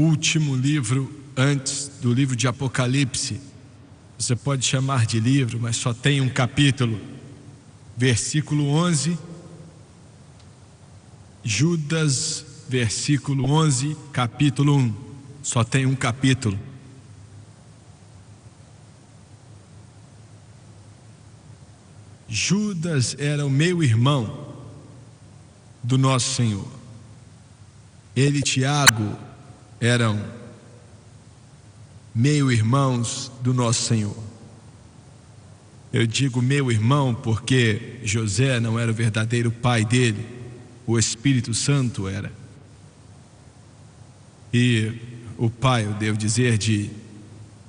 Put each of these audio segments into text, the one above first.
último livro antes do livro de Apocalipse. Você pode chamar de livro, mas só tem um capítulo. Versículo 11, Judas, versículo 11, capítulo 1. Só tem um capítulo. Judas era o meio-irmão do nosso Senhor. Ele e Tiago eram meio-irmãos do nosso Senhor. Eu digo meio-irmão porque José não era o verdadeiro pai dele, o Espírito Santo era. E o pai, eu devo dizer, de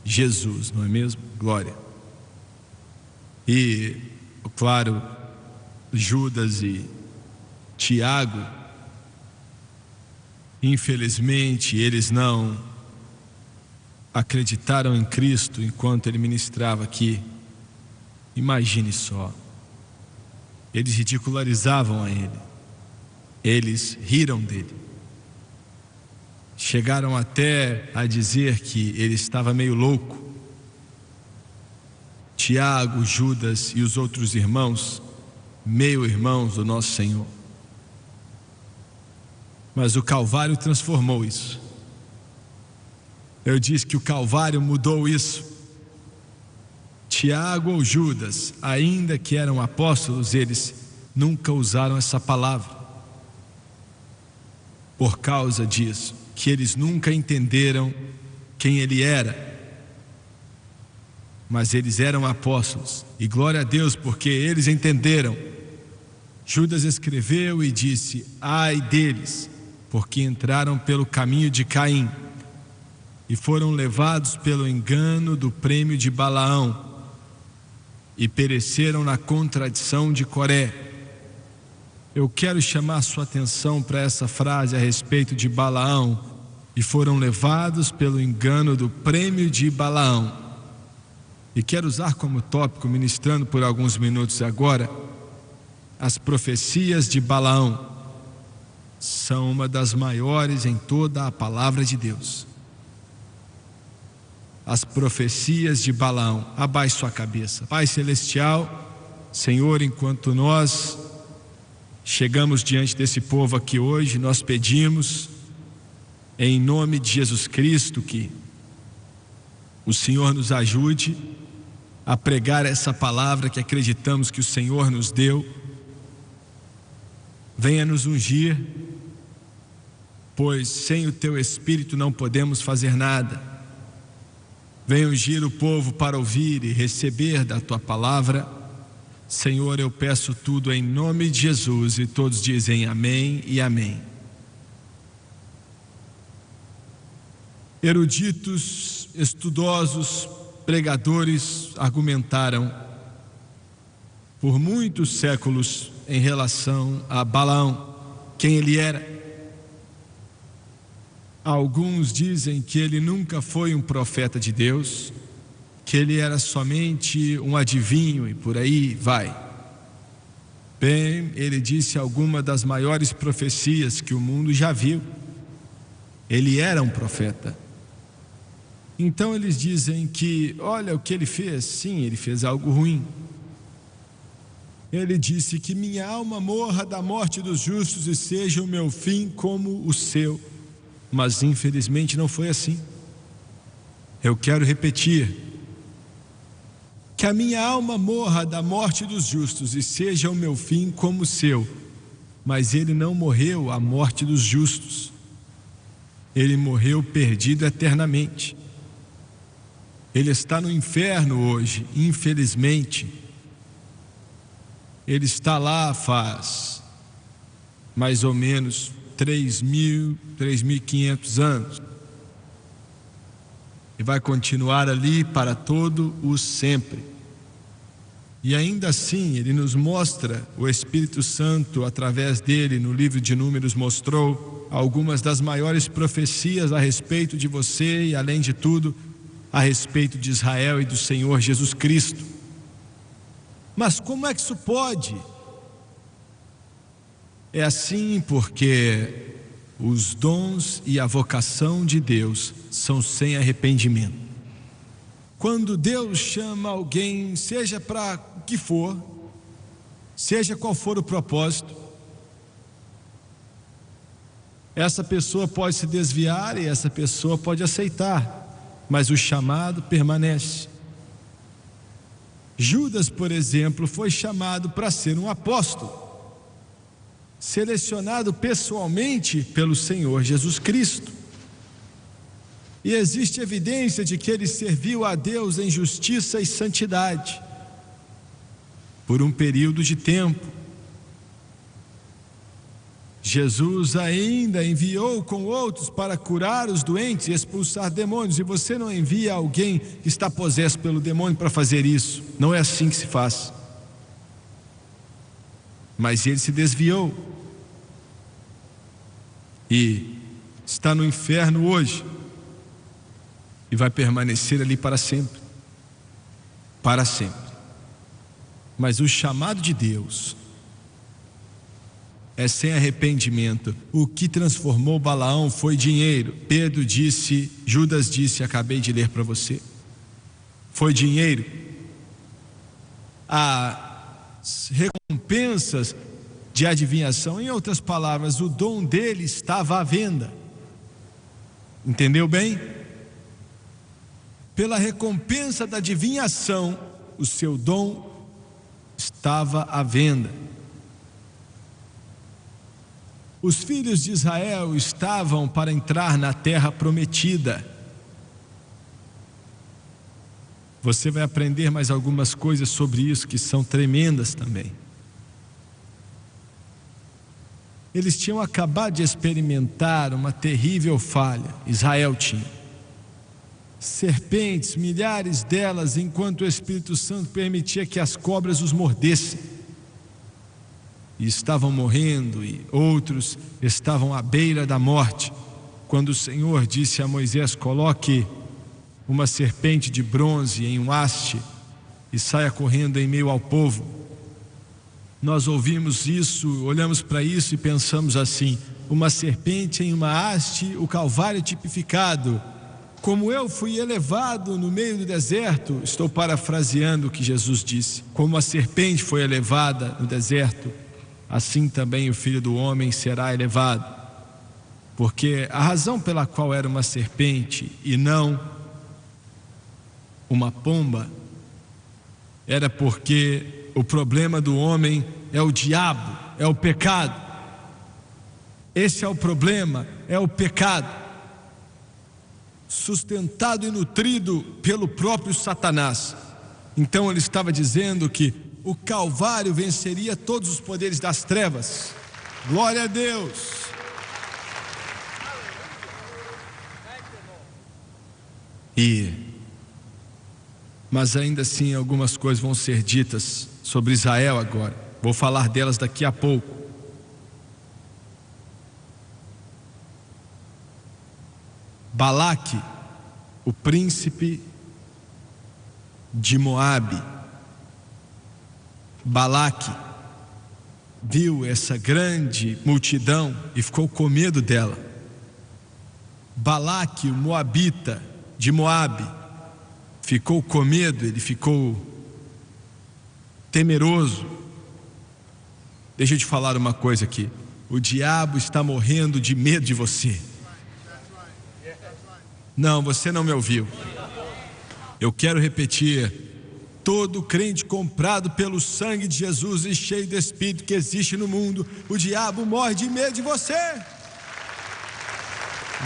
Jesus, não é mesmo? Glória. E, claro, Judas e Tiago, infelizmente, eles não acreditaram em Cristo enquanto ele ministrava aqui. Imagine só. Eles ridicularizavam a ele. Eles riram dele. Chegaram até a dizer que ele estava meio louco. Tiago, Judas e os outros irmãos, meio-irmãos do nosso Senhor. Mas o Calvário transformou isso. Eu disse que o Calvário mudou isso. Tiago ou Judas, ainda que eram apóstolos, eles nunca usaram essa palavra. Por causa disso, que eles nunca entenderam quem ele era. Mas eles eram apóstolos, e glória a Deus, porque eles entenderam. Judas escreveu e disse: ai deles, porque entraram pelo caminho de Caim e foram levados pelo engano do prêmio de Balaão e pereceram na contradição de Coré. Eu quero chamar sua atenção para essa frase a respeito de Balaão: e foram levados pelo engano do prêmio de Balaão. E quero usar como tópico, ministrando por alguns minutos agora, as profecias de Balaão. São uma das maiores em toda a palavra de Deus. As profecias de Balaão. Abaixe sua cabeça. Pai Celestial, Senhor, enquanto nós chegamos diante desse povo aqui hoje, nós pedimos, em nome de Jesus Cristo, que o Senhor nos ajude a pregar essa palavra que acreditamos que o Senhor nos deu. Venha nos ungir, pois sem o Teu Espírito não podemos fazer nada. Venha ungir o povo para ouvir e receber da Tua palavra. Senhor, eu peço tudo em nome de Jesus, e todos dizem amém e amém. Eruditos, estudosos, pregadores argumentaram por muitos séculos em relação a Balaão, quem ele era. Alguns dizem que ele nunca foi um profeta de Deus, que ele era somente um adivinho e por aí vai. Bem, ele disse alguma das maiores profecias que o mundo já viu. Ele era um profeta. Então eles dizem que, olha o que ele fez. Sim, ele fez algo ruim. Ele disse que minha alma morra da morte dos justos e seja o meu fim como o seu. Mas infelizmente não foi assim. Eu quero repetir: que a minha alma morra da morte dos justos e seja o meu fim como o seu. Mas ele não morreu a morte dos justos. Ele morreu perdido eternamente. Ele está no inferno hoje, infelizmente. Ele está lá faz mais ou menos 3.500 anos. E vai continuar ali para todo o sempre. E ainda assim, ele nos mostra, o Espírito Santo, através dele, no livro de Números, mostrou algumas das maiores profecias a respeito de você e, além de tudo, a respeito de Israel e do Senhor Jesus Cristo. Mas como é que isso pode? É assim porque os dons e a vocação de Deus são sem arrependimento. Quando Deus chama alguém, seja para o que for, seja qual for o propósito, essa pessoa pode se desviar e essa pessoa pode aceitar, mas o chamado permanece. Judas, por exemplo, foi chamado para ser um apóstolo, selecionado pessoalmente pelo Senhor Jesus Cristo. E existe evidência de que ele serviu a Deus em justiça e santidade por um período de tempo. Jesus ainda enviou com outros para curar os doentes e expulsar demônios, e você não envia alguém que está possesso pelo demônio para fazer isso. Não é assim que se faz. Mas ele se desviou e está no inferno hoje e vai permanecer ali para sempre. Para sempre. Mas o chamado de Deus é sem arrependimento. O que transformou Balaão foi dinheiro. Judas disse, acabei de ler para você, foi dinheiro. As recompensas de adivinhação, em outras palavras, o dom dele estava à venda. Entendeu bem? Pela recompensa da adivinhação, o seu dom estava à venda. Os filhos de Israel estavam para entrar na terra prometida. Você vai aprender mais algumas coisas sobre isso que são tremendas também. Eles tinham acabado de experimentar uma terrível falha. Israel tinha serpentes, milhares delas, enquanto o Espírito Santo permitia que as cobras os mordessem. E estavam morrendo, e outros estavam à beira da morte, quando o Senhor disse a Moisés: coloque uma serpente de bronze em um haste e saia correndo em meio ao povo. Nós ouvimos isso, olhamos para isso e pensamos assim: uma serpente em uma haste, o Calvário tipificado. Como eu fui elevado no meio do deserto, estou parafraseando o que Jesus disse, como a serpente foi elevada no deserto, assim também o Filho do Homem será elevado. Porque a razão pela qual era uma serpente e não uma pomba era porque o problema do homem é o diabo, é o pecado. Esse é o problema, é o pecado, sustentado e nutrido pelo próprio Satanás. Então ele estava dizendo que o Calvário venceria todos os poderes das trevas. Glória a Deus. Mas ainda assim algumas coisas vão ser ditas sobre Israel agora. Vou falar delas daqui a pouco. Balaque, o príncipe de Moabe. Balaque viu essa grande multidão e ficou com medo dela. Balaque, o moabita de Moabe, ficou com medo, ele ficou temeroso. Deixa eu te falar uma coisa aqui: o diabo está morrendo de medo de você. Não, você não me ouviu. Eu quero repetir: todo crente comprado pelo sangue de Jesus e cheio do Espírito que existe no mundo, o diabo morre de medo de você.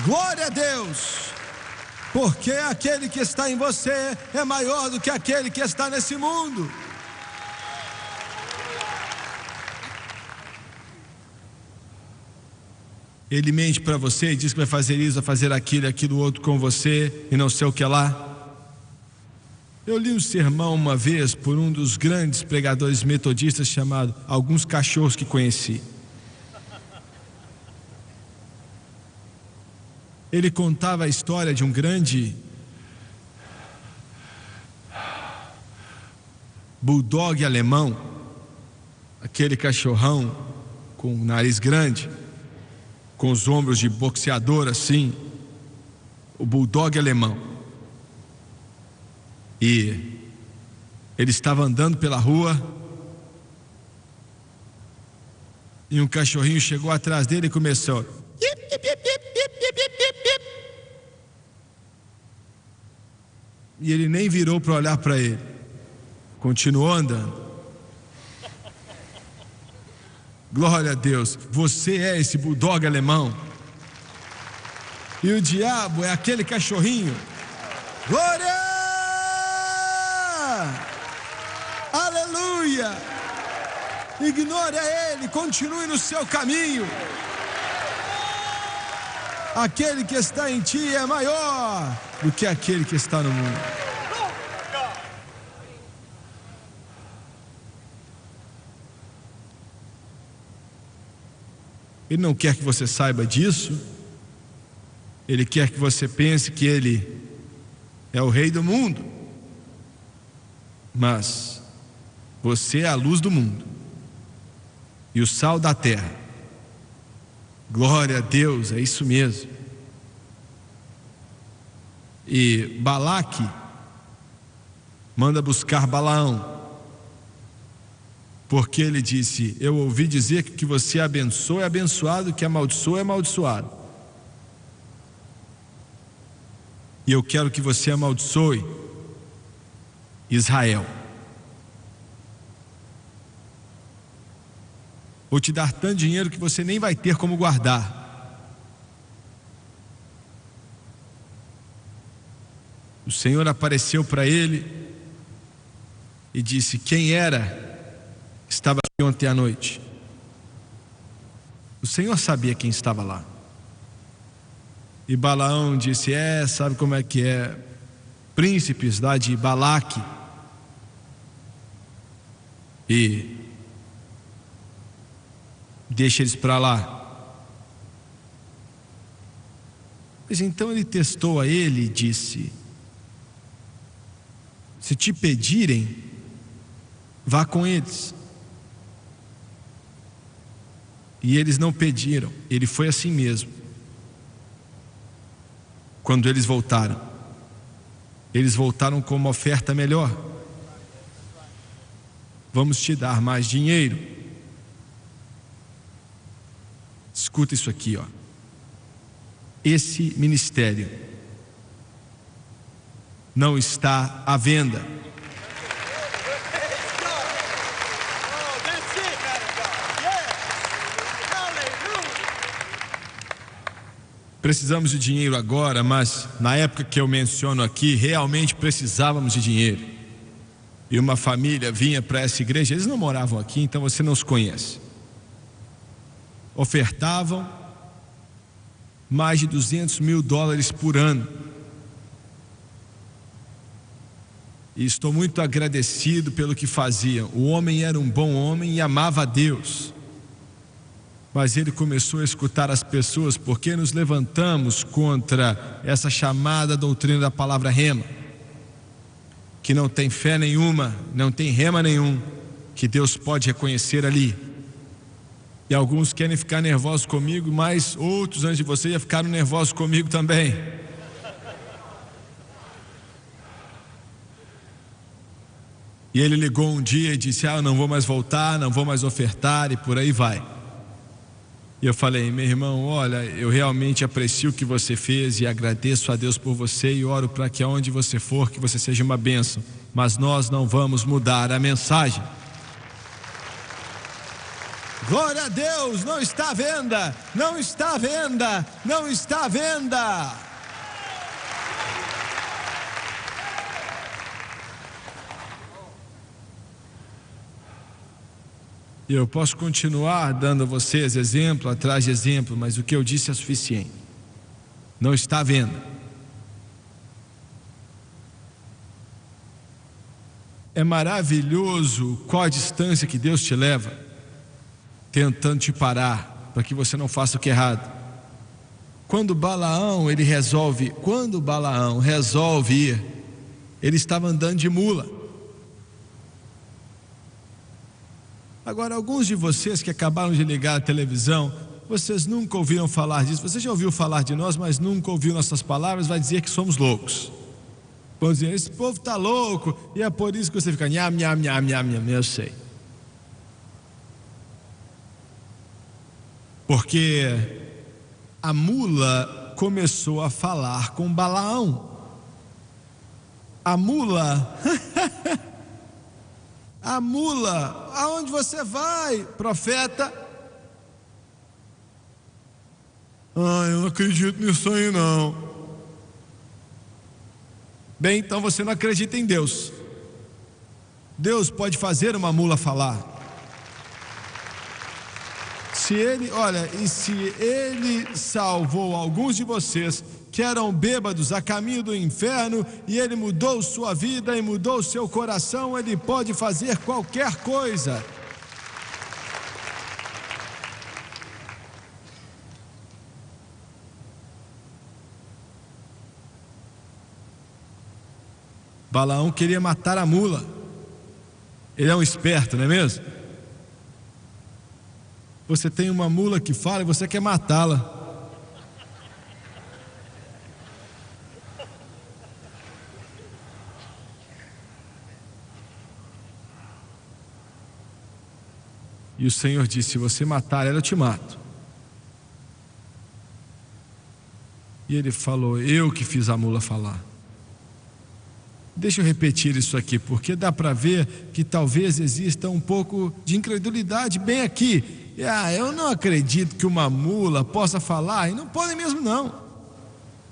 Glória a Deus, porque aquele que está em você é maior do que aquele que está nesse mundo. Ele mente para você e diz que vai fazer isso, vai fazer aquilo, aquilo outro com você e não sei o que lá. Eu li um sermão uma vez por um dos grandes pregadores metodistas chamado Alguns Cachorros que Conheci. Ele contava a história de um grande bulldog alemão, aquele cachorrão com nariz grande. com os ombros de boxeador assim, o bulldog alemão. E ele estava andando pela rua e um cachorrinho chegou atrás dele e começou. E ele nem virou para olhar para ele, continuou andando. Glória a Deus, você é esse bulldog alemão e o diabo é aquele cachorrinho. Glória! Aleluia! Ignore a ele, continue no seu caminho. Aquele que está em ti é maior do que aquele que está no mundo. Ele não quer que você saiba disso. Ele quer que você pense que ele é o rei do mundo. Mas você é a luz do mundo e o sal da terra. Glória a Deus, é isso mesmo. E Balaque manda buscar Balaão, porque ele disse: eu ouvi dizer que o que você abençoa é abençoado, que amaldiçoa é amaldiçoado. E eu quero que você amaldiçoe Israel. Vou te dar tanto dinheiro que você nem vai ter como guardar. O Senhor apareceu para ele e disse: quem era que estava aqui ontem à noite? O Senhor sabia quem estava lá. E Balaão disse: sabe como é que é? Príncipes lá de Balaque. E deixa eles para lá. Mas então ele testou a ele e disse: se te pedirem, vá com eles. E eles não pediram. Ele foi assim mesmo. Quando eles voltaram com uma oferta melhor. Vamos te dar mais dinheiro. Escuta isso aqui, ó. Esse ministério não está à venda. Precisamos de dinheiro agora, mas na época que eu menciono aqui, realmente precisávamos de dinheiro. E uma família vinha para essa igreja, eles não moravam aqui, então você não os conhece. Ofertavam mais de $200 mil por ano. E estou muito agradecido pelo que faziam. O homem era um bom homem e amava a Deus. Mas ele começou a escutar as pessoas, porque nos levantamos contra essa chamada doutrina da palavra rema, que não tem fé nenhuma, não tem rema nenhum, que Deus pode reconhecer ali. E alguns querem ficar nervosos comigo, mas outros antes de você já ficaram nervosos comigo também. E ele ligou um dia e disse: eu não vou mais voltar, não vou mais ofertar, e por aí vai. E eu falei: meu irmão, olha, eu realmente aprecio o que você fez e agradeço a Deus por você e oro para que aonde você for, que você seja uma bênção, mas nós não vamos mudar a mensagem. Glória a Deus, não está à venda, não está à venda, não está à venda. E eu posso continuar dando a vocês exemplo atrás de exemplo, mas o que eu disse é suficiente. Não está à venda. É maravilhoso qual a distância que Deus te leva, tentando te parar, para que você não faça o que é errado. Quando Balaão resolve ir, ele estava andando de mula. Agora, alguns de vocês que acabaram de ligar a televisão vocês nunca ouviram falar disso. Você já ouviu falar de nós, mas nunca ouviu nossas palavras, vai dizer que somos loucos. Vão dizer, esse povo está louco, e é por isso que você fica nham, nham, nham, nham, nham. Eu sei. Porque a mula começou a falar com Balaão. A mula, a mula, aonde você vai, profeta? Eu não acredito nisso aí não. Bem, então você não acredita em Deus. Deus pode fazer uma mula falar. Se ele salvou alguns de vocês que eram bêbados a caminho do inferno, e ele mudou sua vida e mudou seu coração, ele pode fazer qualquer coisa. Balaão queria matar a mula. Ele é um esperto, não é mesmo? Você tem uma mula que fala e você quer matá-la. E o Senhor disse, se você matar ela, eu te mato. E ele falou, eu que fiz a mula falar. Deixa eu repetir isso aqui, porque dá para ver que talvez exista um pouco de incredulidade bem aqui. Eu não acredito que uma mula possa falar, e não podem mesmo não.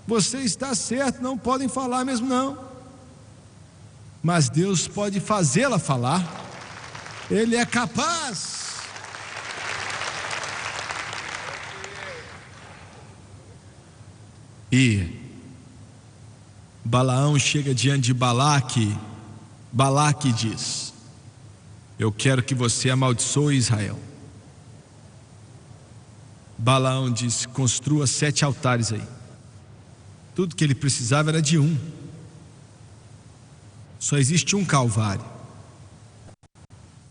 Você está certo, não podem falar mesmo não. Mas Deus pode fazê-la falar. Ele é capaz. E Balaão chega diante de Balaque. Balaque diz, eu quero que você amaldiçoe Israel. Balaão disse, construa 7 altares aí. Tudo que ele precisava era de um. Só existe um Calvário.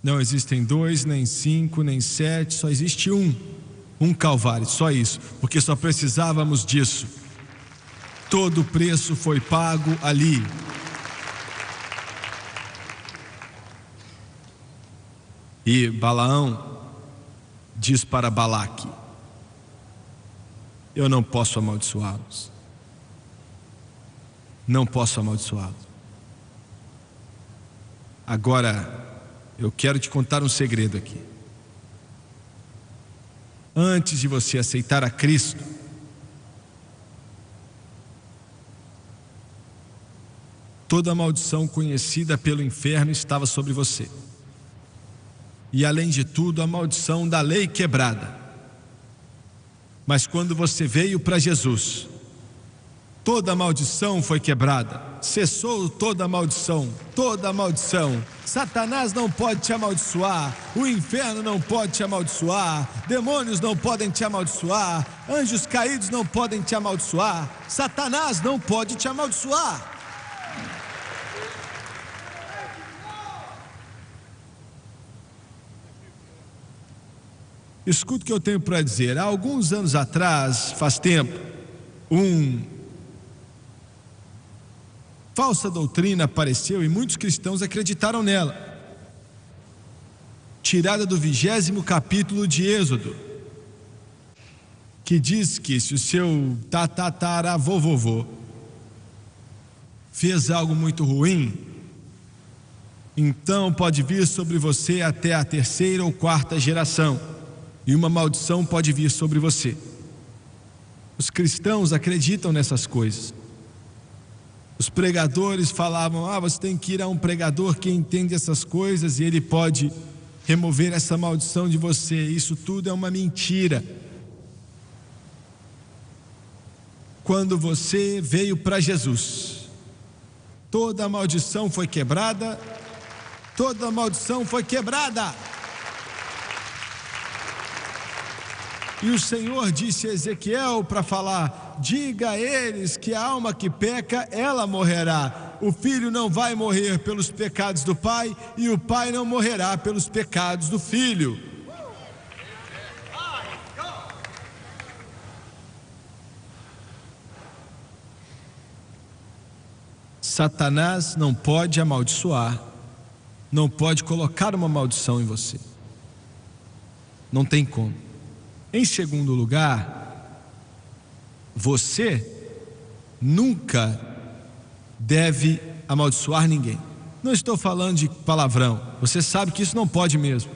Não existem 2, nem 5, nem 7, só existe um Calvário, só isso, porque só precisávamos disso. Todo o preço foi pago ali. E Balaão diz para Balaque, eu não posso amaldiçoá-los. Não posso amaldiçoá-los. Agora, eu quero te contar um segredo aqui. Antes de você aceitar a Cristo, toda a maldição conhecida pelo inferno estava sobre você. E além de tudo, a maldição da lei quebrada. Mas quando você veio para Jesus, toda a maldição foi quebrada. Cessou toda a maldição, toda a maldição. Satanás não pode te amaldiçoar, o inferno não pode te amaldiçoar, demônios não podem te amaldiçoar, anjos caídos não podem te amaldiçoar, Satanás não pode te amaldiçoar. Escuta o que eu tenho para dizer. Há alguns anos atrás, faz tempo, falsa doutrina apareceu e muitos cristãos acreditaram nela. Tirada do 20º capítulo de Êxodo, que diz que se o seu tataravovô fez algo muito ruim, então pode vir sobre você até a 3ª ou 4ª geração, e uma maldição pode vir sobre você. Os cristãos acreditam nessas coisas. Os pregadores falavam, você tem que ir a um pregador que entende essas coisas e ele pode remover essa maldição de você. Isso tudo é uma mentira. Quando você veio para Jesus, toda a maldição foi quebrada. Toda a maldição foi quebrada. E o Senhor disse a Ezequiel para falar, diga a eles que a alma que peca, ela morrerá. O filho não vai morrer pelos pecados do pai, e o pai não morrerá pelos pecados do filho. Satanás não pode amaldiçoar, não pode colocar uma maldição em você. Não tem como. Em segundo lugar, você nunca deve amaldiçoar ninguém. Não estou falando de palavrão, você sabe que isso não pode mesmo.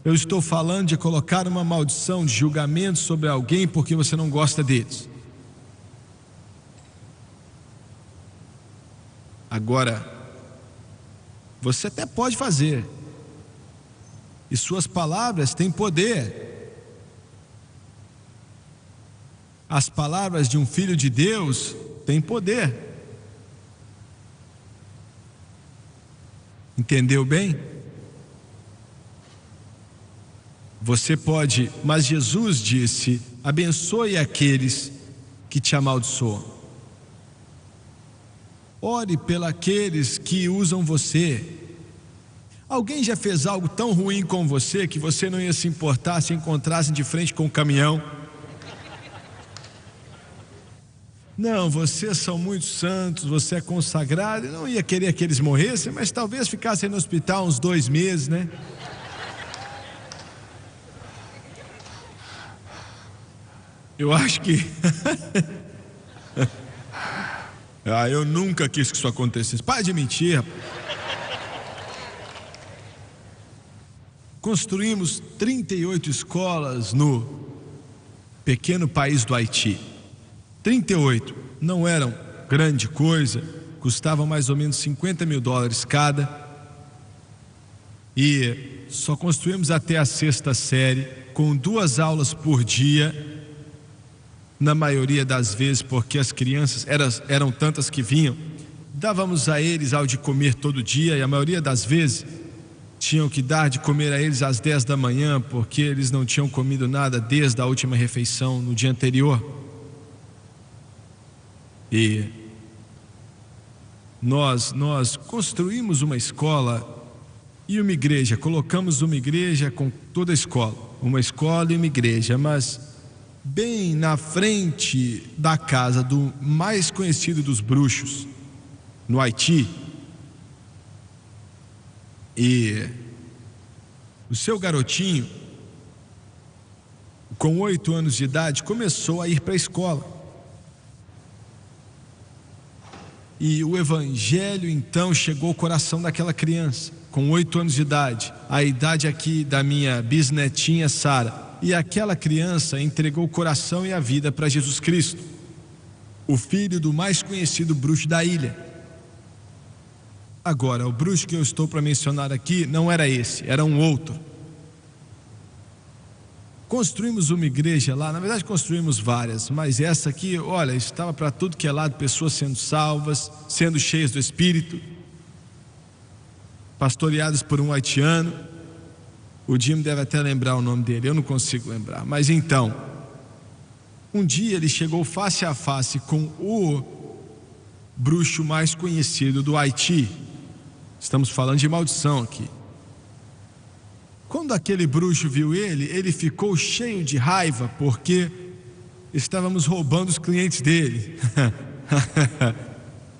Eu estou falando de colocar uma maldição de julgamento sobre alguém porque você não gosta deles. Agora, você até pode fazer, e suas palavras têm poder. As palavras de um filho de Deus têm poder. Entendeu bem? Você pode, mas Jesus disse: abençoe aqueles que te amaldiçoam. Ore pelos que usam você. Alguém já fez algo tão ruim com você que você não ia se importar se encontrassem de frente com um caminhão? Não, vocês são muito santos, você é consagrado. Eu não ia querer que eles morressem, mas talvez ficassem no hospital uns 2 meses, né? Eu acho que eu nunca quis que isso acontecesse. Para de mentir. Construímos 38 escolas no pequeno país do Haiti. 38, não eram grande coisa, custavam mais ou menos $50 mil cada, e só construímos até a 6ª série, com 2 aulas por dia, na maioria das vezes, porque as crianças eram tantas que vinham, dávamos a eles ao de comer todo dia, e a maioria das vezes tinham que dar de comer a eles às 10 da manhã, porque eles não tinham comido nada desde a última refeição no dia anterior. E nós construímos uma escola e uma igreja, colocamos uma igreja com toda a escola, uma escola e uma igreja, mas bem na frente da casa do mais conhecido dos bruxos no Haiti. E o seu garotinho, com 8 anos de idade, começou a ir para a escola. E o evangelho então chegou ao coração daquela criança, com 8 anos de idade, a idade aqui da minha bisnetinha Sara. E aquela criança entregou o coração e a vida para Jesus Cristo, o filho do mais conhecido bruxo da ilha. Agora, o bruxo que eu estou para mencionar aqui não era esse, era um outro. Construímos uma igreja lá, na verdade construímos várias, mas essa aqui, olha, estava para tudo que é lado, pessoas sendo salvas, sendo cheias do Espírito, pastoreadas por um haitiano. O Jim deve até lembrar o nome dele, eu não consigo lembrar. Mas então, um dia ele chegou face a face com o bruxo mais conhecido do Haiti. Estamos falando de maldição aqui. Quando aquele bruxo viu ele ficou cheio de raiva, porque estávamos roubando os clientes dele.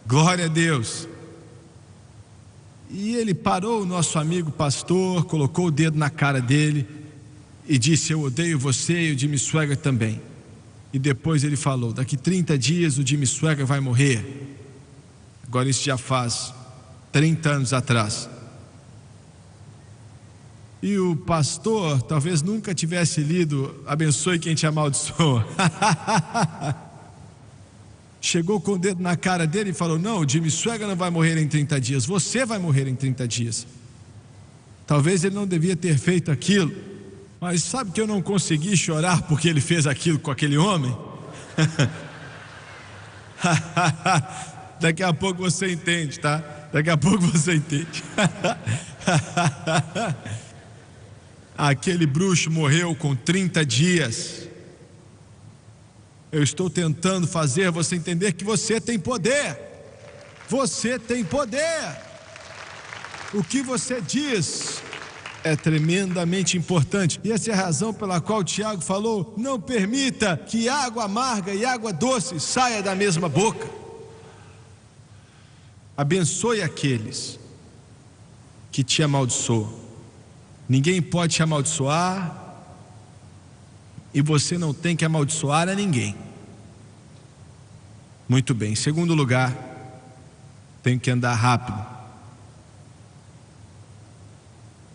Glória a Deus. E ele parou o nosso amigo pastor, colocou o dedo na cara dele e disse: eu odeio você e o Jimmy Swaggart também. E depois ele falou: daqui 30 dias o Jimmy Swaggart vai morrer. Agora isso já faz 30 anos atrás. E o pastor talvez nunca tivesse lido Abençoe Quem Te Amaldiçoa. Chegou com o dedo na cara dele e falou: não, o Jimmy Swaggart não vai morrer em 30 dias, você vai morrer em 30 dias. Talvez ele não devia ter feito aquilo, mas sabe que eu não consegui chorar porque ele fez aquilo com aquele homem? Daqui a pouco você entende, tá? Daqui a pouco você entende. Aquele bruxo morreu com 30 dias. Eu estou tentando fazer você entender que você tem poder. Você tem poder. O que você diz é tremendamente importante. E essa é a razão pela qual o Tiago falou: não permita que água amarga e água doce saia da mesma boca. Abençoe aqueles que te amaldiçoam. Ninguém pode te amaldiçoar, e você não tem que amaldiçoar a ninguém. Muito bem. Em segundo lugar, tenho que andar rápido.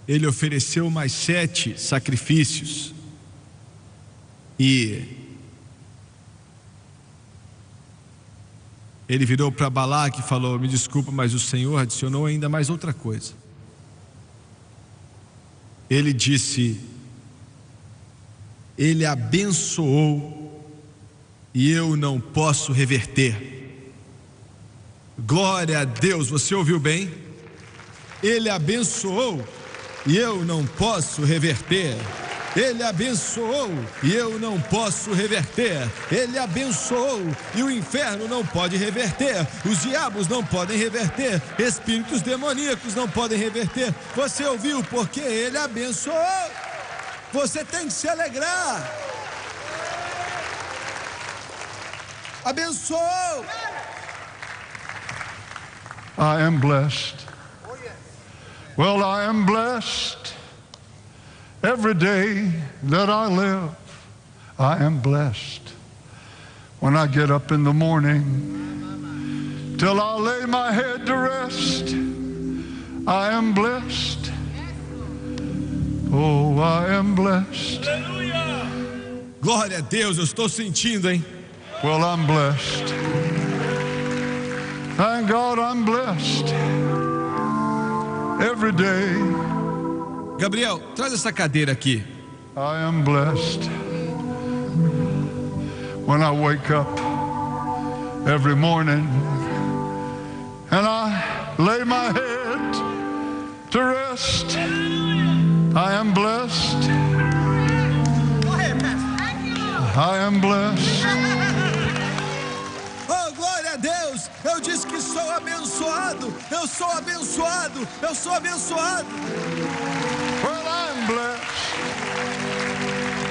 Ele ofereceu mais 7 sacrifícios, e ele virou para Balaque e falou: me desculpa, mas o Senhor adicionou ainda mais outra coisa. Ele disse: ele abençoou e eu não posso reverter. Glória a Deus, você ouviu bem? Ele abençoou e eu não posso reverter. Ele abençoou e eu não posso reverter. Ele abençoou e o inferno não pode reverter. Os diabos não podem reverter. Espíritos demoníacos não podem reverter. Você ouviu? Porque ele abençoou. Você tem que se alegrar. Abençoou. I am blessed. Well, I am blessed. Every day that I live, I am blessed. When I get up in the morning, till I lay my head to rest, I am blessed. Oh, I am blessed. Glória a Deus, eu estou sentindo, hein? Well, I'm blessed. Thank God I'm blessed. Every day. Gabriel, traz essa cadeira aqui. I am blessed. When I wake up every morning and I lay my head to rest, I am blessed. I am blessed. Oh, glória a Deus! Eu disse que sou abençoado. Eu sou abençoado. Eu sou abençoado. Well, I'm blessed.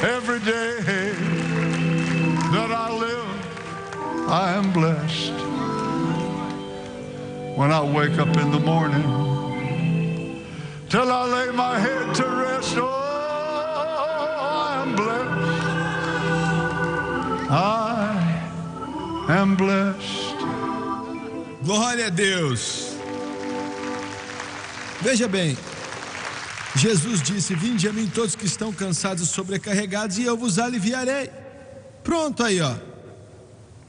Every day that I live, I am blessed. When I wake up in the morning till I lay my head to rest, oh, I am blessed. I am blessed. Glória a Deus. Veja bem, Jesus disse: vinde a mim todos que estão cansados e sobrecarregados, e eu vos aliviarei. Pronto aí, ó.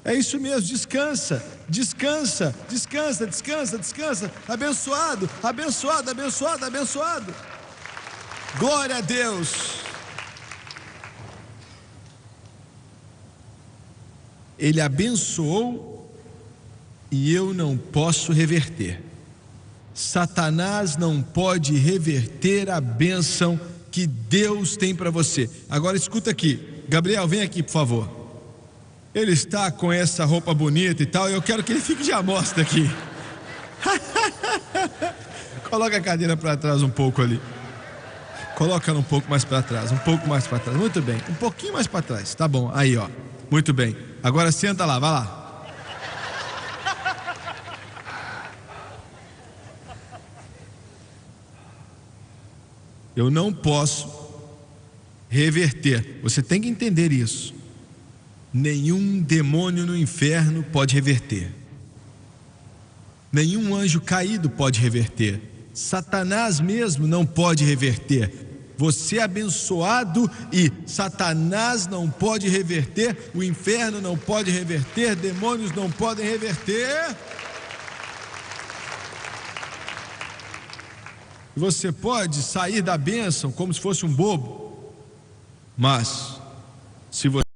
É isso mesmo, descansa, descansa, descansa, descansa, descansa. Abençoado, abençoado, abençoado, abençoado. Glória a Deus. Ele abençoou e eu não posso reverter. Satanás não pode reverter a bênção que Deus tem para você. Agora escuta aqui, Gabriel, vem aqui por favor. Ele está com essa roupa bonita e tal, eu quero que ele fique de amostra aqui. Coloca a cadeira para trás um pouco ali. Coloca ela um pouco mais para trás, um pouco mais para trás. Muito bem, um pouquinho mais para trás, tá bom, aí ó. Muito bem, agora senta lá, vai lá. Eu não posso reverter. Você tem que entender isso. Nenhum demônio no inferno pode reverter. Nenhum anjo caído pode reverter. Satanás mesmo não pode reverter. Você é abençoado e Satanás não pode reverter, o inferno não pode reverter, demônios não podem reverter. Você pode sair da bênção como se fosse um bobo, mas se você